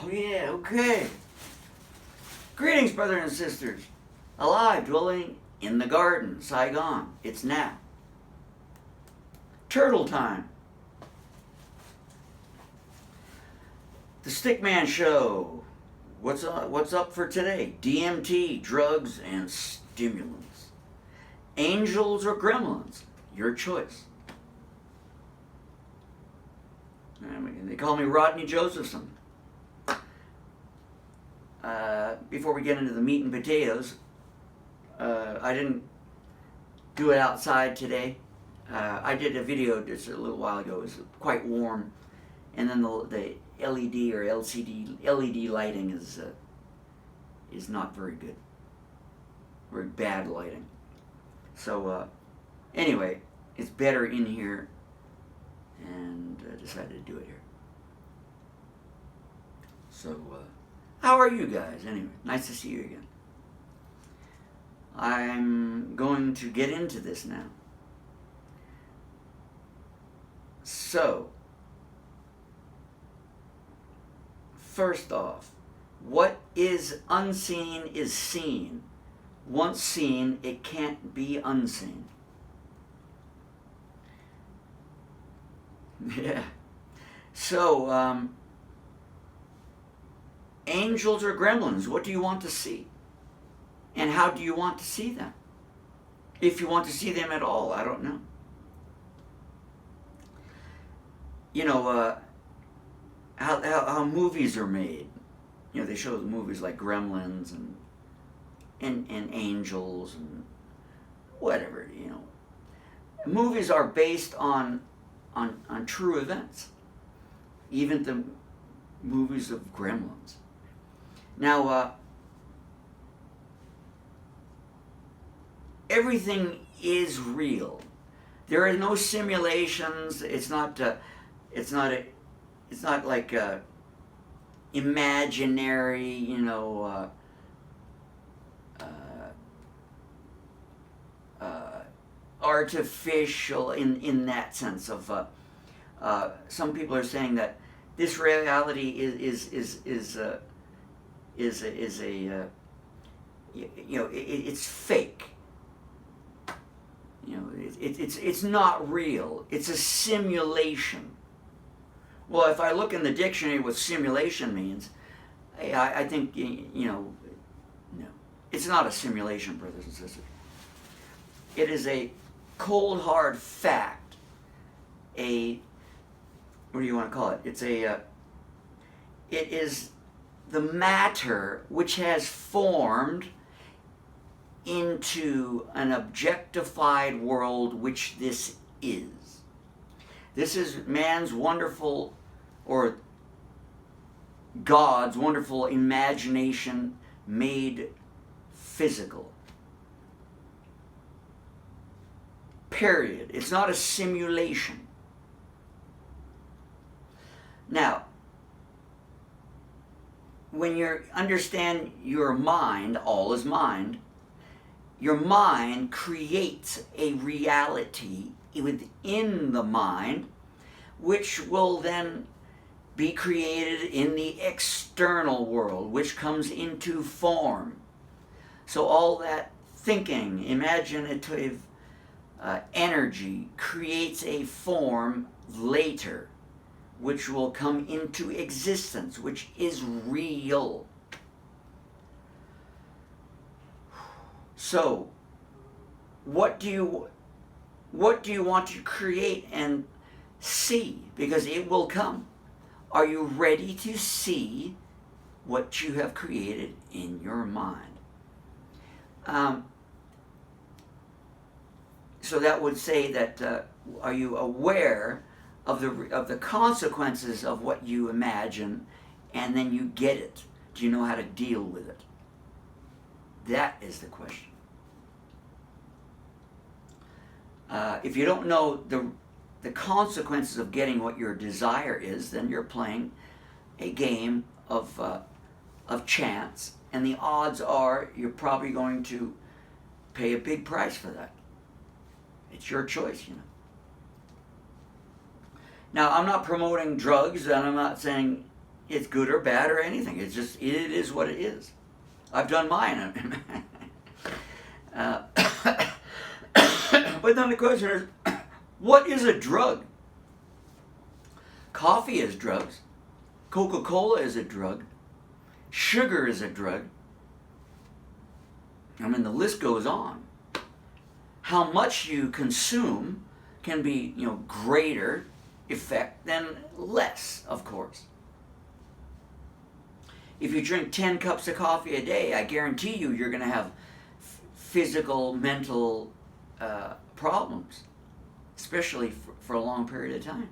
Oh yeah, okay. Greetings, brothers and sisters. Alive, dwelling in the garden, Saigon. It's now. Turtle time. The Stickman Show. What's up for today? DMT, drugs, and stimulants. Angels or gremlins? Your choice. They call me Rodney Josephson. Before we get into the meat and potatoes, I didn't do it outside today. I did a video just a little while ago. It was quite warm, and then the LED or LED lighting is not very good. Very bad lighting. So anyway, it's better in here, and I decided to do it here. So how are you guys anyway? Nice to see you again. I'm going to get into this now. So, first off, what is unseen is seen. Once seen, it can't be unseen. Yeah. So, angels or gremlins, what do you want to see? And how do you want to see them? If you want to see them at all, I don't know. You know, how movies are made. You know, they show the movies like Gremlins and angels and whatever, you know. Movies are based on true events. Even the movies of Gremlins. Now, everything is real. There are no simulations. It's not like imaginary, you know, artificial in that sense of. Some people are saying that this reality is it's fake. You know, it's not real. It's a simulation. Well, if I look in the dictionary what simulation means, I think, no. It's not a simulation, brothers and sisters. It is a cold, hard fact. What do you want to call it? It is the matter which has formed into an objectified world, which this is. This is man's wonderful, or God's wonderful imagination made physical. Period. It's not a simulation. Now, when you understand your mind, all is mind, your mind creates a reality within the mind, which will then be created in the external world, which comes into form. So all that thinking, imaginative energy creates a form later, which will come into existence, which is real. So, what do you want to create and see? Because it will come. Are you ready to see what you have created in your mind? So that would say that are you aware of the consequences of what you imagine, and then you get it? Do you know how to deal with it? That is the question. If you don't know the consequences of getting what your desire is, then you're playing a game of chance, and the odds are you're probably going to pay a big price for that. It's your choice, you know. Now, I'm not promoting drugs, and I'm not saying it's good or bad or anything. It's just, it is what it is. I've done mine. But then the question is, what is a drug? Coffee is drugs. Coca-Cola is a drug. Sugar is a drug. I mean, the list goes on. How much you consume can be, greater effect than less, of course. If you drink 10 cups of coffee a day, I guarantee you're going to have physical, mental problems, especially for a long period of time,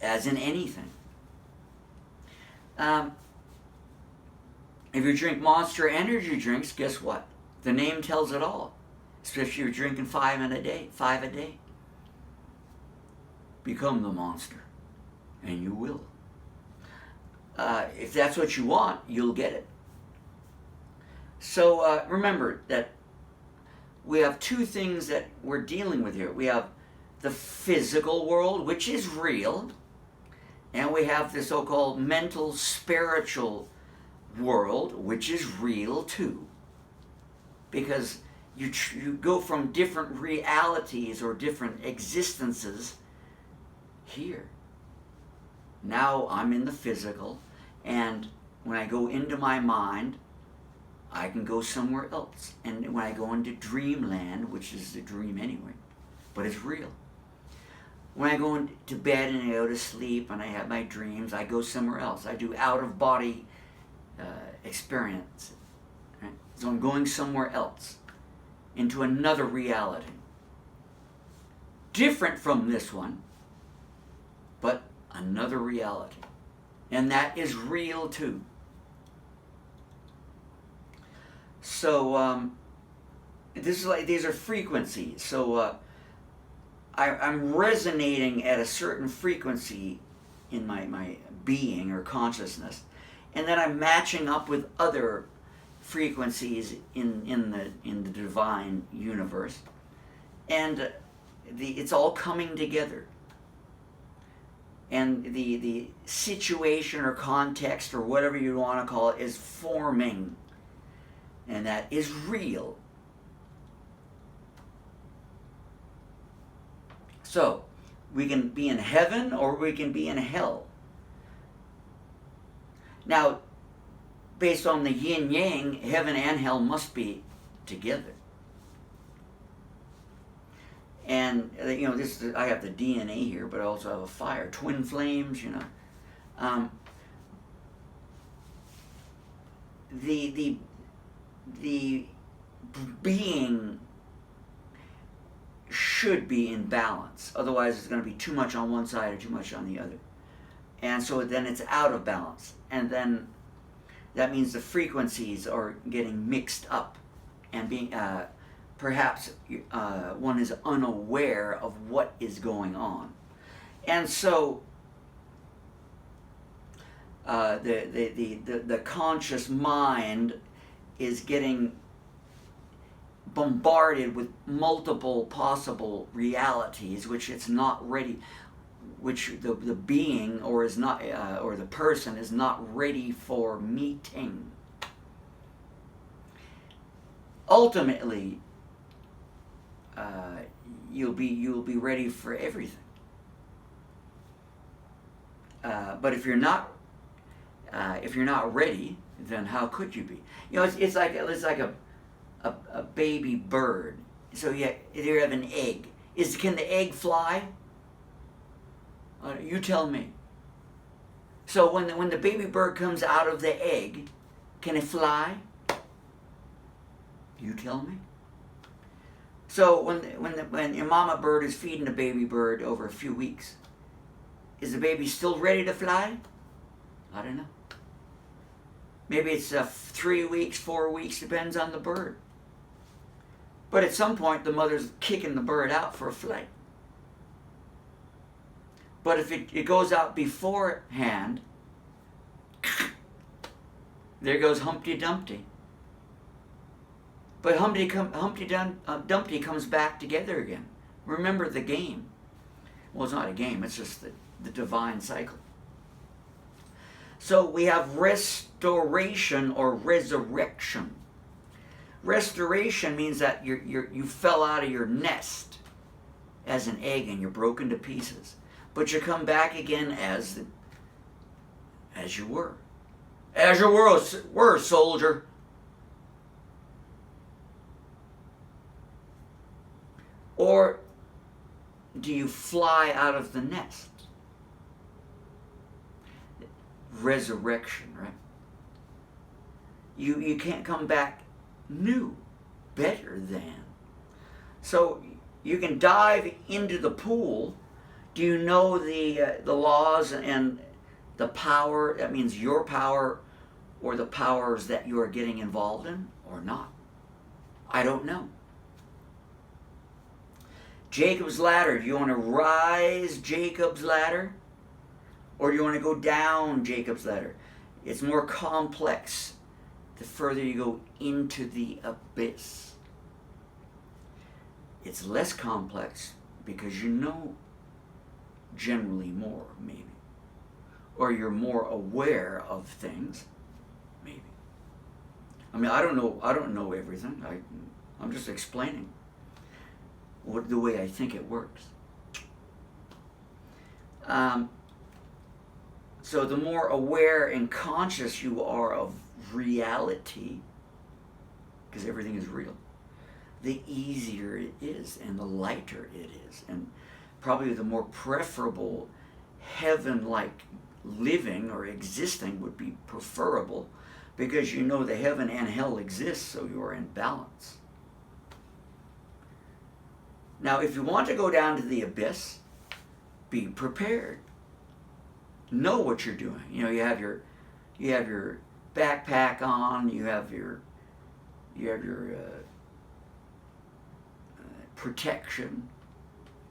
as in anything. If you drink Monster energy drinks, guess what? The name tells it all, especially if you're drinking 5 a day. Become the monster, and you will. If that's what you want, you'll get it. So remember that we have two things that we're dealing with here. We have the physical world, which is real, and we have the so-called mental, spiritual world, which is real too. Because you go from different realities or different existences here. Now I'm in the physical, and when I go into my mind, I can go somewhere else. And when I go into dreamland, which is the dream anyway, but it's real. When I go into bed and I go to sleep and I have my dreams, I go somewhere else. I do out-of-body experience. Right? So I'm going somewhere else, into another reality. Different from this one, but another reality. And that is real too. So this is like, these are frequencies. So I'm resonating at a certain frequency in my being or consciousness, and then I'm matching up with other frequencies in the divine universe, and it's all coming together. And the situation or context or whatever you want to call it is forming, and that is real. So we can be in heaven or we can be in hell. Now, based on the yin yang, heaven and hell must be together. And this is, I have the DNA here, but I also have a fire, twin flames. The being should be in balance. Otherwise, it's going to be too much on one side or too much on the other, and so then it's out of balance. And then that means the frequencies are getting mixed up, and being perhaps one is unaware of what is going on. And so the conscious mind is getting bombarded with multiple possible realities, which it's not ready, which the being or is not or the person is not ready for meeting. Ultimately, you'll be ready for everything. But if you're not ready, then how could you be? It's like a baby bird. So you have an egg. Can the egg fly? You tell me. So when the baby bird comes out of the egg, can it fly? You tell me. So when your mama bird is feeding the baby bird over a few weeks, is the baby still ready to fly? I don't know. Maybe it's 3 weeks, 4 weeks, depends on the bird. But at some point, the mother's kicking the bird out for a flight. But if it goes out beforehand, there goes Humpty Dumpty. But Humpty Dumpty comes back together again. Remember the game. Well, it's not a game, it's just the divine cycle. So we have restoration or resurrection. Restoration means that you fell out of your nest as an egg and you're broken to pieces. But you come back again as you were. As you were, soldier. Or do you fly out of the nest? Resurrection, right? You can't come back new, better than. So you can dive into the pool. Do you know the laws and the power? That means your power or the powers that you are getting involved in or not. I don't know. Jacob's ladder. Do you want to rise Jacob's ladder? Or do you want to go down Jacob's ladder? It's more complex the further you go into the abyss. It's less complex because you know generally more, maybe. Or you're more aware of things, maybe. I mean, I don't know everything. I'm just explaining the way I think it works. So the more aware and conscious you are of reality, because everything is real, the easier it is and the lighter it is. And probably the more preferable heaven-like living or existing would be preferable, because you know the heaven and hell exist, so you are in balance. Now, if you want to go down to the abyss, be prepared. Know what you're doing. You know, you have your backpack on. You have your protection,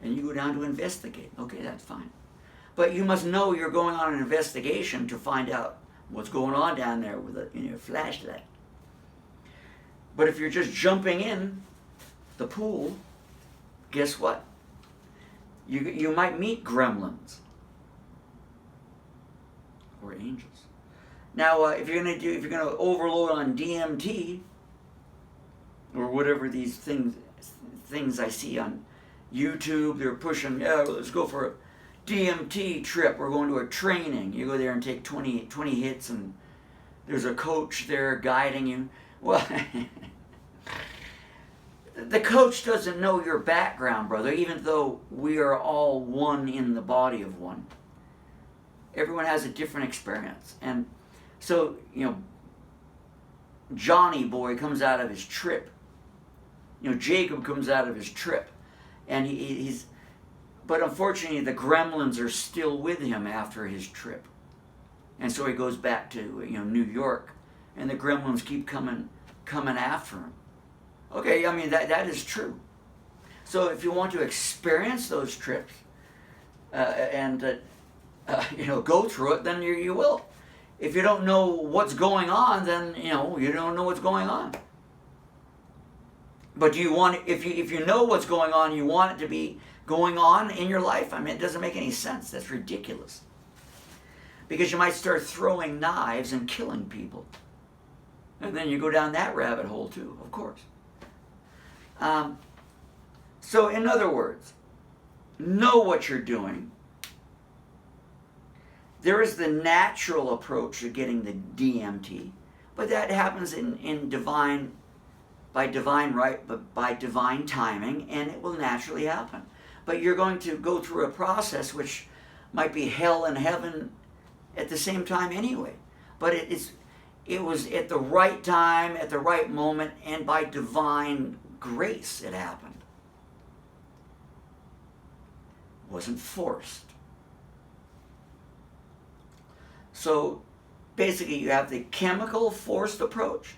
and you go down to investigate. Okay, that's fine. But you must know you're going on an investigation to find out what's going on down there with a flashlight. But if you're just jumping in the pool, guess what? You might meet gremlins or angels. Now, if you're gonna overload on DMT or whatever these things I see on YouTube, they're pushing. Yeah, let's go for a DMT trip. We're going to a training. You go there and take 20 hits, and there's a coach there guiding you. Well, the coach doesn't know your background, brother, even though we are all one in the body of one. Everyone has a different experience. And so, Johnny boy comes out of his trip. Jacob comes out of his trip. And but unfortunately the gremlins are still with him after his trip. And so he goes back to, New York. And the gremlins keep coming after him. Okay, I mean, that is true. So if you want to experience those trips and go through it, then you will. If you don't know what's going on, then you don't know what's going on. But do you want, if you know what's going on, you want it to be going on in your life? I mean, it doesn't make any sense. That's ridiculous. Because you might start throwing knives and killing people. And then you go down that rabbit hole too, of course. So in other words, know what you're doing. There is the natural approach to getting the DMT, but that happens by divine right, but by divine timing, and it will naturally happen. But you're going to go through a process which might be hell and heaven at the same time anyway. But it was at the right time, at the right moment, and by divine grace it happened. It wasn't forced. So basically you have the chemical forced approach,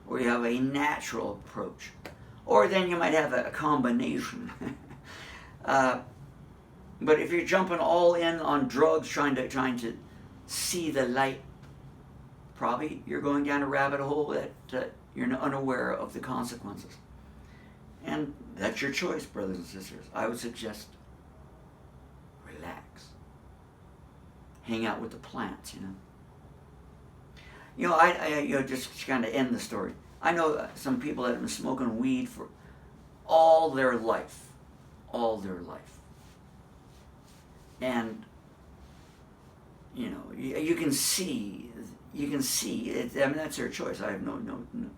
or you have a natural approach, or then you might have a combination. But if you're jumping all in on drugs, trying to see the light, probably you're going down a rabbit hole that you're unaware of the consequences. And that's your choice, brothers and sisters. I would suggest relax. Hang out with the plants, Just to kind of end the story. I know some people that have been smoking weed for all their life. And, you can see it. I mean, that's their choice. I have no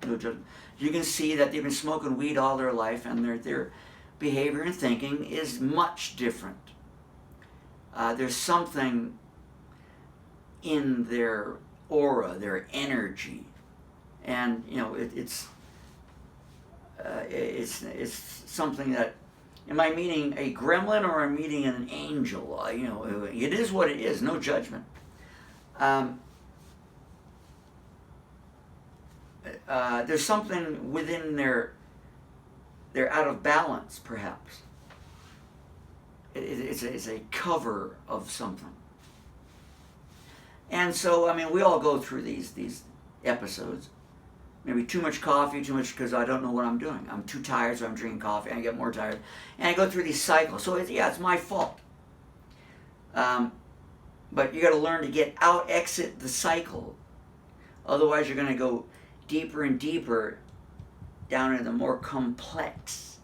judgment. You can see that they've been smoking weed all their life, and their behavior and thinking is much different. There's something in their aura, their energy, and it's something that. Am I meeting a gremlin or am I meeting an angel? It is what it is. No judgment. There's something within they're out of balance, perhaps. It's a cover of something. And so, we all go through these episodes. Maybe too much coffee, because I don't know what I'm doing. I'm too tired, so I'm drinking coffee, and I get more tired. And I go through these cycles. So, it's my fault. But you got to learn to exit the cycle. Otherwise, you're going to go deeper and deeper down into the more complexity.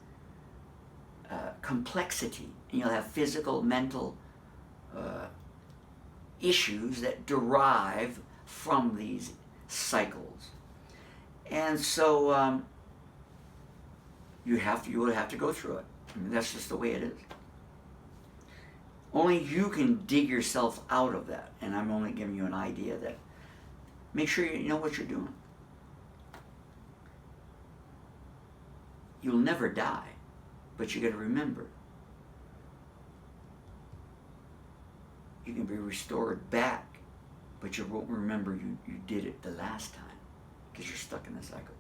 And you'll have physical, mental issues that derive from these cycles. And so you will have to go through it. That's just the way it is. Only you can dig yourself out of that. And I'm only giving you an idea that make sure you know what you're doing. You'll never die, but you got to remember, you can be restored back, but you won't remember you did it the last time, because you're stuck in the cycle.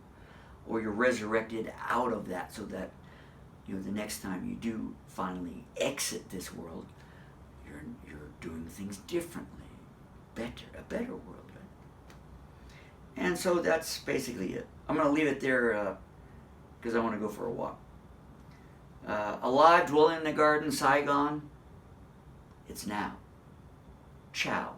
Or you're resurrected out of that, so that the next time you do finally exit this world, you're doing things differently, a better world, right? And so that's basically it. I'm going to leave it there because I want to go for a walk. Alive, dwelling in the garden, Saigon. It's now. Ciao.